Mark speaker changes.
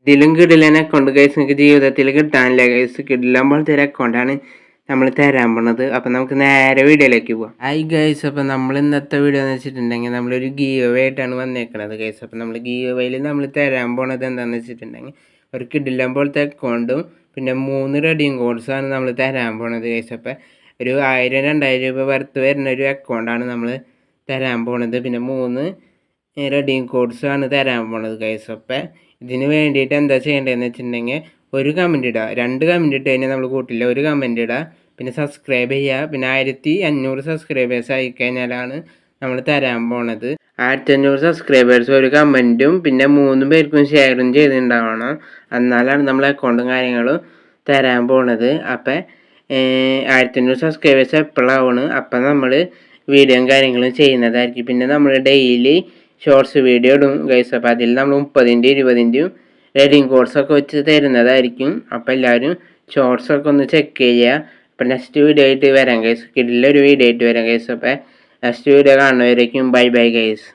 Speaker 1: ഇതിലും കിടിലൻ account guys നിങ്ങൾക്ക് ജീവിതത്തിൽ കിട്ടാനില്ല ഗൈസ്. കിടിലൻ പോലത്തെ ഒരു അക്കൗണ്ടാണ് നമ്മൾ തരാൻ പോണത്. അപ്പം നമുക്ക് നേരെ വീഡിയോയിലേക്ക് പോവാം. ഹായ് ഗൈസ്, അപ്പം നമ്മൾ ഇന്നത്തെ വീഡിയോ എന്ന് വെച്ചിട്ടുണ്ടെങ്കിൽ നമ്മളൊരു ഗീവ് അവേ ആയിട്ടാണ് വന്നേക്കണത് ഗൈസ്. അപ്പം നമ്മൾ ഗീവ് അവേയിൽ നമ്മൾ തരാൻ പോണത് എന്താണെന്ന് വെച്ചിട്ടുണ്ടെങ്കിൽ ഒരു കിടിലൻ പോലത്തെ അക്കൗണ്ടും പിന്നെ 3 റെഡീം കോഡ്സാണ് നമ്മൾ തരാൻ പോണത് ഗൈസ്. അപ്പം ഒരു 1000-2000 രൂപ വർത്ത് വരുന്ന ഒരു അക്കൗണ്ടാണ് നമ്മൾ തരാൻ പോണത്. പിന്നെ 3 റെഡീം കോഡ്സാണ് തരാൻ പോണത് ഗൈസ്. അപ്പം ഇതിന് വേണ്ടിയിട്ട് എന്താ ചെയ്യേണ്ടതെന്ന് വെച്ചിട്ടുണ്ടെങ്കിൽ ഒരു കമൻറ്റ് ഇടുക. 2 കമൻറ്റ് ഇട്ട് കഴിഞ്ഞാൽ നമ്മൾ കൂട്ടില്ല. ഒരു കമൻറ്റ് ഇടുക, പിന്നെ സബ്സ്ക്രൈബ് ചെയ്യുക. പിന്നെ 1500 സബ്സ്ക്രൈബേഴ്സ് ആയിക്കഴിഞ്ഞാലാണ് നമ്മൾ തരാൻ പോണത്. 1500 സബ്സ്ക്രൈബേഴ്സ് ഒരു കമൻറ്റും പിന്നെ 3 പേർക്കും ഷെയറും ചെയ്തിട്ടുണ്ടാവണം. എന്നാലാണ് നമ്മൾ അക്കൗണ്ടും കാര്യങ്ങളും തരാൻ പോണത്. അപ്പം 1500 സബ്സ്ക്രൈബേഴ്സ് എപ്പോഴാണ് അപ്പം നമ്മൾ വീഡിയോയും കാര്യങ്ങളും ചെയ്യുന്നതായിരിക്കും. പിന്നെ നമ്മൾ ഡെയിലി ഷോർട്സ് വീഡിയോ ഇടും ഗൈസ്. അപ്പോൾ അതിൽ നമ്മൾ 30-ൻ്റെയും 20-ൻ്റെയും റെഡീം കോഡ്സൊക്കെ വെച്ച് തരുന്നതായിരിക്കും. അപ്പോൾ എല്ലാവരും ഷോർട്സൊക്കെ ഒന്ന് ചെക്ക് ചെയ്യുക. അപ്പം നെക്സ്റ്റ് വീഡിയോ ആയിട്ട് വരാം ഗൈസ്. കിടിലൊരു വീഡിയോ ആയിട്ട് വരാം ഗൈസ്. അപ്പോൾ നെക്സ്റ്റ് വീഡിയോ കാണുന്നവരേക്കും ബൈ ബൈ ഗൈസ്.